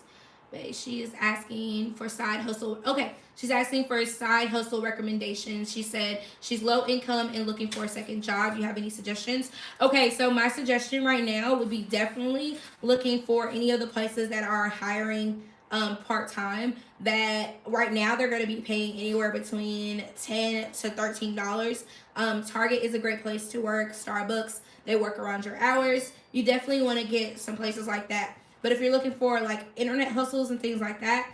She is asking for side hustle. Okay, she's asking for side hustle recommendations. She said she's low income and looking for a second job. Do you have any suggestions? Okay, so my suggestion right now would be definitely looking for any of the places that are hiring part-time, that right now they're going to be paying anywhere between $10 to $13. Target is a great place to work. Starbucks, they work around your hours. You definitely want to get some places like that. But if you're looking for like internet hustles and things like that,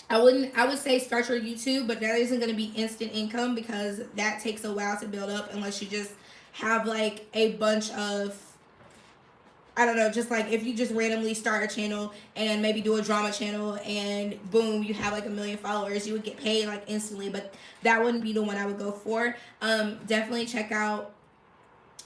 I would say start your YouTube, but that isn't going to be instant income because that takes a while to build up unless you just have like a bunch of, I don't know, just like if you just randomly start a channel and maybe do a drama channel and boom, you have like 1 million followers, you would get paid like instantly, but that wouldn't be the one I would go for. Definitely check out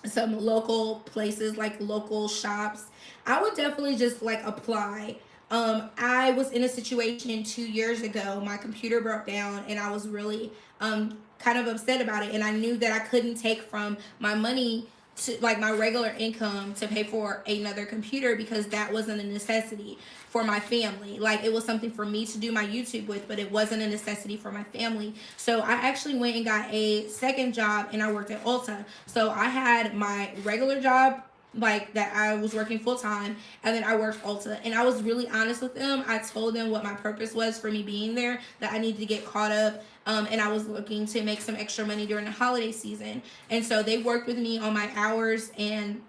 some local places, like local shops. I would definitely just like apply. I was in a situation 2 years ago. My computer broke down and I was really kind of upset about it, and I knew that I couldn't take from my money to like my regular income to pay for another computer because that wasn't a necessity for my family. Like it was something for me to do my YouTube with, but it wasn't a necessity for my family. So I actually went and got a second job and I worked at Ulta. So I had my regular job, like that I was working full time, and then I worked Ulta, and I was really honest with them. I told them what my purpose was for me being there, that I needed to get caught up, and I was looking to make some extra money during the holiday season. And so they worked with me on my hours and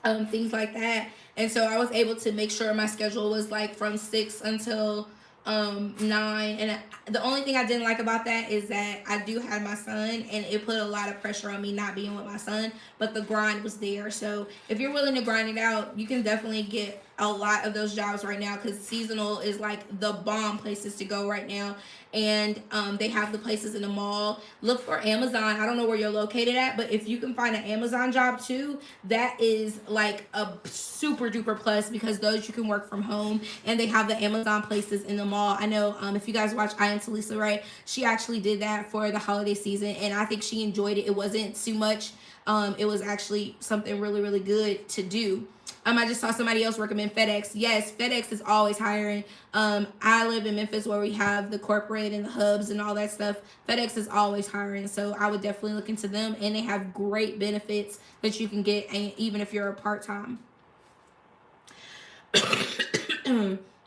things like that. And so I was able to make sure my schedule was like from 6 until 9. And the only thing I didn't like about that is that I do have my son, and it put a lot of pressure on me not being with my son, but the grind was there. So if you're willing to grind it out, you can definitely get a lot of those jobs right now, because seasonal is like the bomb places to go right now. And they have the places in the mall. Look for Amazon. I don't know where you're located at, but if you can find an Amazon job too, that is like a super duper plus, because those you can work from home, and they have the Amazon places in the mall. I know if you guys watch I Am Talisa Ray, she actually did that for the holiday season, and I think she enjoyed it. It wasn't too much. It was actually something really, really good to do. I just saw somebody else recommend FedEx. Yes, FedEx is always hiring. I live in Memphis, where we have the corporate and the hubs and all that stuff. FedEx is always hiring, so I would definitely look into them. And they have great benefits that you can get, even if you're a part-time.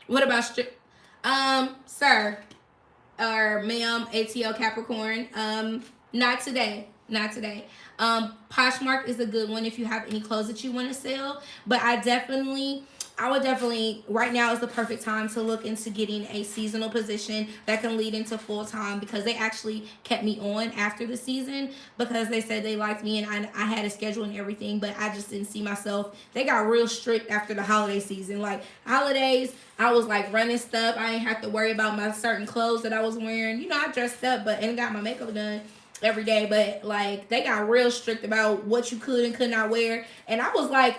What about sir or ma'am, ATL Capricorn? Not today. Not today. Poshmark is a good one if you have any clothes that you want to sell. But I would definitely, right now is the perfect time to look into getting a seasonal position that can lead into full-time, because they actually kept me on after the season, because they said they liked me and I had a schedule and everything, but I just didn't see myself. They got real strict after the holiday season. Like holidays, I was like running stuff. I didn't have to worry about my certain clothes that I was wearing. You know, I dressed up and got my makeup done every day, but like they got real strict about what you could and could not wear. And I was like,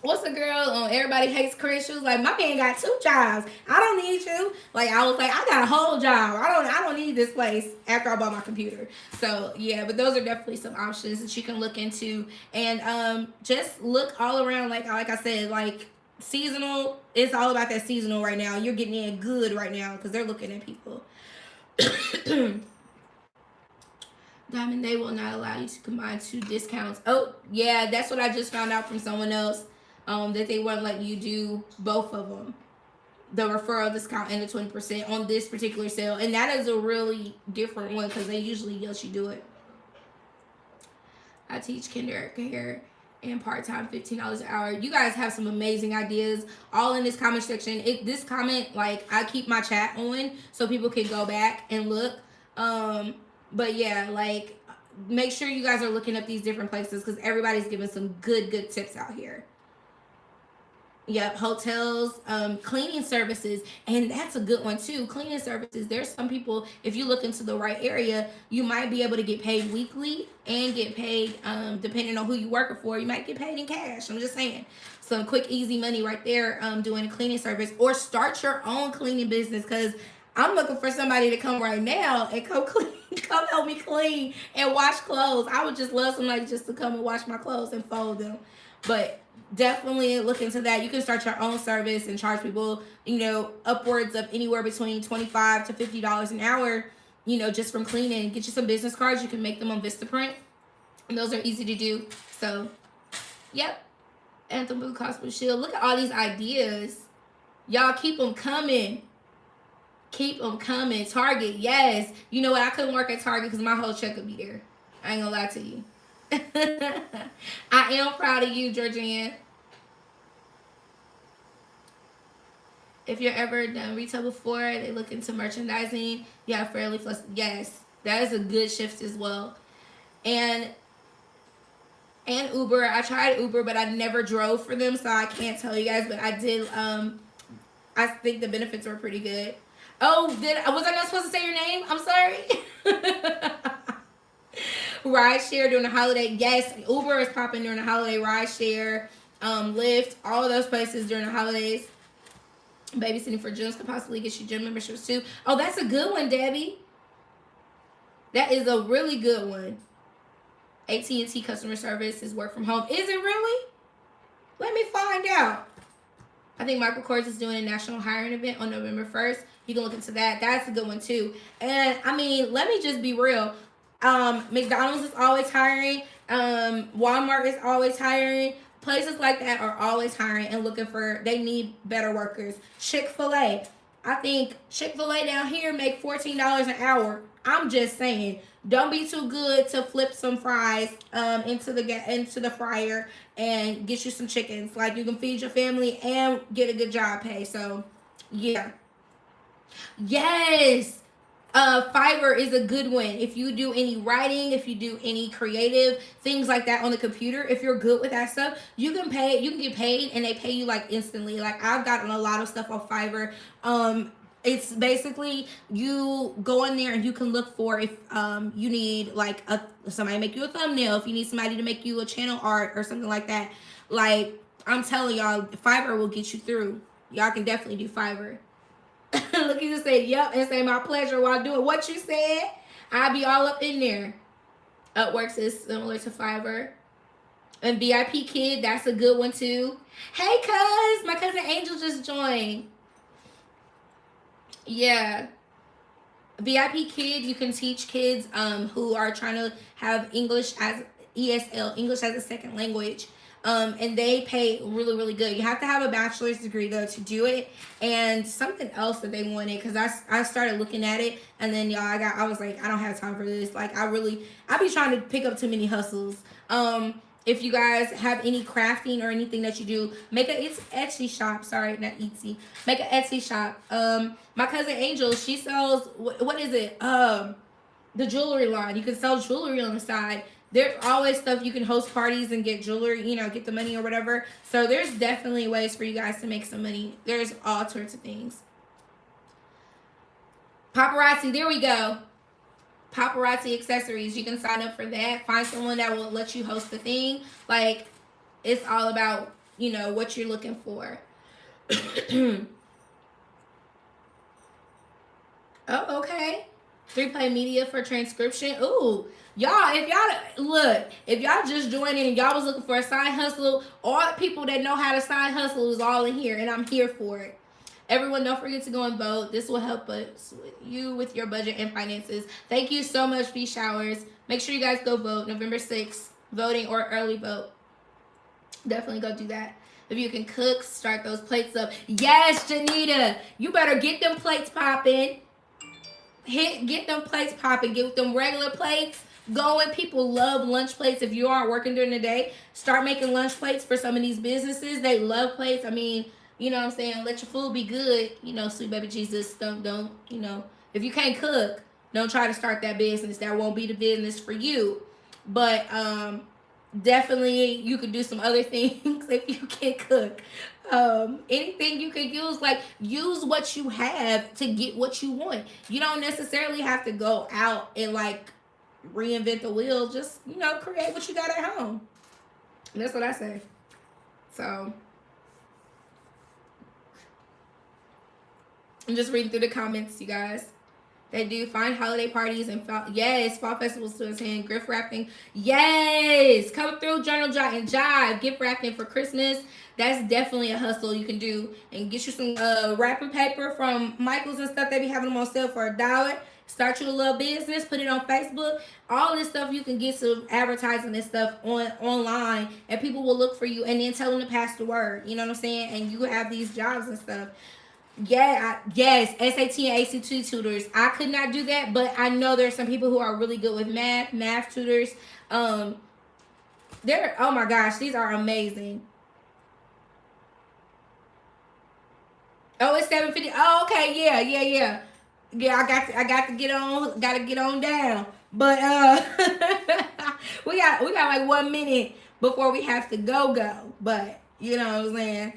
what's the girl on Everybody Hates Chris? She was like, my man got 2 jobs. I don't need you. Like I was like, I got a whole job. I don't need this place after I bought my computer. So yeah, but those are definitely some options that you can look into. And just look all around, like I said, like seasonal, it's all about that seasonal right now. You're getting in good right now because they're looking at people. Diamond, they will not allow you to combine 2 discounts. Oh, yeah, that's what I just found out from someone else, that they won't let you do both of them. The referral discount and the 20% on this particular sale. And that is a really different one, because they usually let you do it. I teach kinder hair and part-time, $15 an hour. You guys have some amazing ideas all in this comment section. This comment, like, I keep my chat on so people can go back and look. But yeah, like, make sure you guys are looking up these different places, because everybody's giving some good tips out here. Yep, hotels, cleaning services, and that's a good one too. Cleaning services, there's some people, if you look into the right area, you might be able to get paid weekly and get paid, depending on who you working for, you might get paid in cash. I'm just saying, some quick, easy money right there, doing a cleaning service, or start your own cleaning business, because I'm looking for somebody to come right now and come help me clean and wash clothes. I would just love somebody just to come and wash my clothes and fold them. But definitely look into that. You can start your own service and charge people, you know, upwards of anywhere between $25 to $50 an hour, you know, just from cleaning. Get you some business cards. You can make them on Vistaprint, and those are easy to do. So, yep. Anthem Blue Gospel Shield. Look at all these ideas. Y'all keep them coming. Keep them coming. Target, yes. You know what? I couldn't work at Target because my whole check would be there. I ain't gonna lie to you. I am proud of you, Georgianne. If you're ever done retail before, they look into merchandising. Yeah, fairly flexible. Yes, that is a good shift as well. And Uber. I tried Uber, but I never drove for them, so I can't tell you guys. But I did. I think the benefits were pretty good. Oh, was I not supposed to say your name? I'm sorry. Rideshare during the holiday. Yes, Uber is popping during the holiday. Rideshare, Lyft, all of those places during the holidays. Babysitting for gyms could possibly get you gym memberships too. Oh, that's a good one, Debbie. That is a really good one. AT&T customer service is work from home. Is it really? Let me find out. I think Michael Kors is doing a national hiring event on November 1st. You can look into that. That's a good one too. And I mean, let me just be real. McDonald's is always hiring. Walmart is always hiring. Places like that are always hiring and looking for, they need better workers. Chick-fil-A. I think Chick-fil-A down here make $14 an hour. I'm just saying, don't be too good to flip some fries into the fryer and get you some chickens. Like, you can feed your family and get a good job pay. So, yeah. Yes. Fiverr is a good one. If you do any writing, if you do any creative things like that on the computer, if you're good with that stuff, you can get paid, and they pay you like instantly. Like, I've gotten a lot of stuff off Fiverr. It's basically you go in there and you can look for if you need like somebody make you a thumbnail, if you need somebody to make you a channel art or something like that. Like, I'm telling y'all, Fiverr will get you through. Y'all can definitely do Fiverr. Look, you just say yep and say my pleasure while doing what you said. I'll be all up in there. Upworks is similar to Fiverr. And VIP Kid, that's a good one too. Hey, cuz, my cousin Angel just joined. Yeah. VIP Kid, you can teach kids who are trying to have English as ESL, English as a second language. And they pay really, really good. You have to have a bachelor's degree though to do it. And something else that they wanted, because I started looking at it, and then y'all, I was like, I don't have time for this. Like, I be trying to pick up too many hustles. If you guys have any crafting or anything that you do, make it's Etsy shop. Sorry, not Etsy. Make an Etsy shop. My cousin Angel, she sells, what is it? The jewelry line. You can sell jewelry on the side. There's always stuff, you can host parties and get jewelry, you know, get the money or whatever. So there's definitely ways for you guys to make some money. There's all sorts of things. Paparazzi, there we go. Paparazzi accessories, you can sign up for that. Find someone that will let you host the thing. Like, it's all about, you know, what you're looking for. Oh, okay. 3Play Media for transcription. Ooh. Y'all, if y'all just joined in and y'all was looking for a side hustle, all the people that know how to side hustle is all in here, and I'm here for it. Everyone, don't forget to go and vote. This will help us with your budget and finances. Thank you so much, V Showers. Make sure you guys go vote November 6th, voting or early vote. Definitely go do that. If you can cook, start those plates up. Yes, Janita, you better get them plates popping. Get them plates popping. Get them regular plates going. People love lunch plates. If you aren't working during the day, start making lunch plates for some of these businesses. They love plates. I mean, you know what I'm saying? Let your food be good. You know, sweet baby Jesus, don't, you know, if you can't cook, don't try to start that business. That won't be the business for you. But definitely you could do some other things if you can't cook. Anything you could use, like, use what you have to get what you want. You don't necessarily have to go out and like reinvent the wheel. Just, you know, create what you got at home. And that's what I say. So I'm just reading through the comments, you guys. They do find holiday parties and fall festivals to attend, gift wrapping. Yes, come through, journal jot and jive, gift wrapping for Christmas. That's definitely a hustle you can do. And get you some wrapping paper from Michael's and stuff. They be having them on sale for $1. Start you a little business, put it on Facebook. All this stuff, you can get some advertising and stuff online, and people will look for you and then tell them to pass the word. You know what I'm saying? And you have these jobs and stuff. Yeah, yes, SAT and ACT tutors. I could not do that, but I know there's some people who are really good with math tutors. Oh my gosh, these are amazing. Oh, it's 7:50. Oh, okay, yeah. I got to get on down. But we got like 1 minute before we have to go. But you know what I'm saying?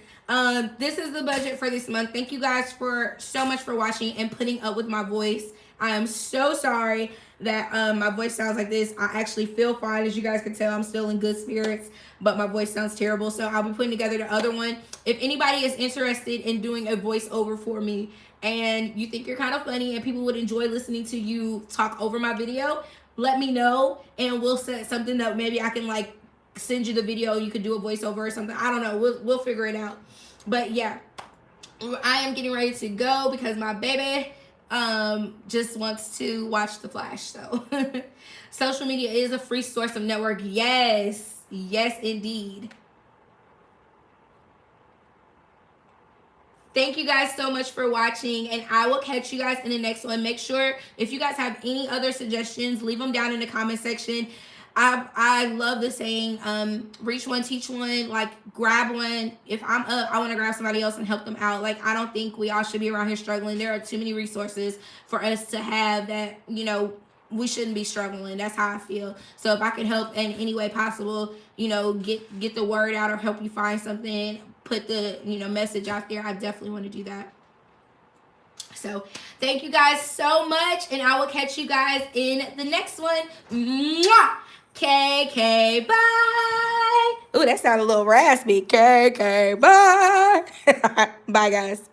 This is the budget for this month. Thank you guys so much for watching and putting up with my voice. I am so sorry that my voice sounds like this. I actually feel fine. As you guys can tell, I'm still in good spirits, but my voice sounds terrible. So I'll be putting together the other one. If anybody is interested in doing a voiceover for me and you think you're kind of funny and people would enjoy listening to you talk over my video, let me know and we'll set something up. Maybe I can like send you the video. You could do a voiceover or something. I don't know. We'll figure it out. But yeah, I am getting ready to go because my baby just wants to watch The Flash. So social media is a free source of network. Yes indeed. Thank you guys so much for watching, and I will catch you guys in the next one. Make sure if you guys have any other suggestions, leave them down in the comment section. I love the saying, reach one, teach one, like grab one. If I'm up, I want to grab somebody else and help them out. Like, I don't think we all should be around here struggling. There are too many resources for us to have that, you know, we shouldn't be struggling. That's how I feel. So if I can help in any way possible, you know, get the word out or help you find something, put the, you know, message out there, I definitely want to do that. So thank you guys so much, and I will catch you guys in the next one. Mwah! KK, bye. Ooh, that sounded a little raspy. KK, bye. Bye, guys.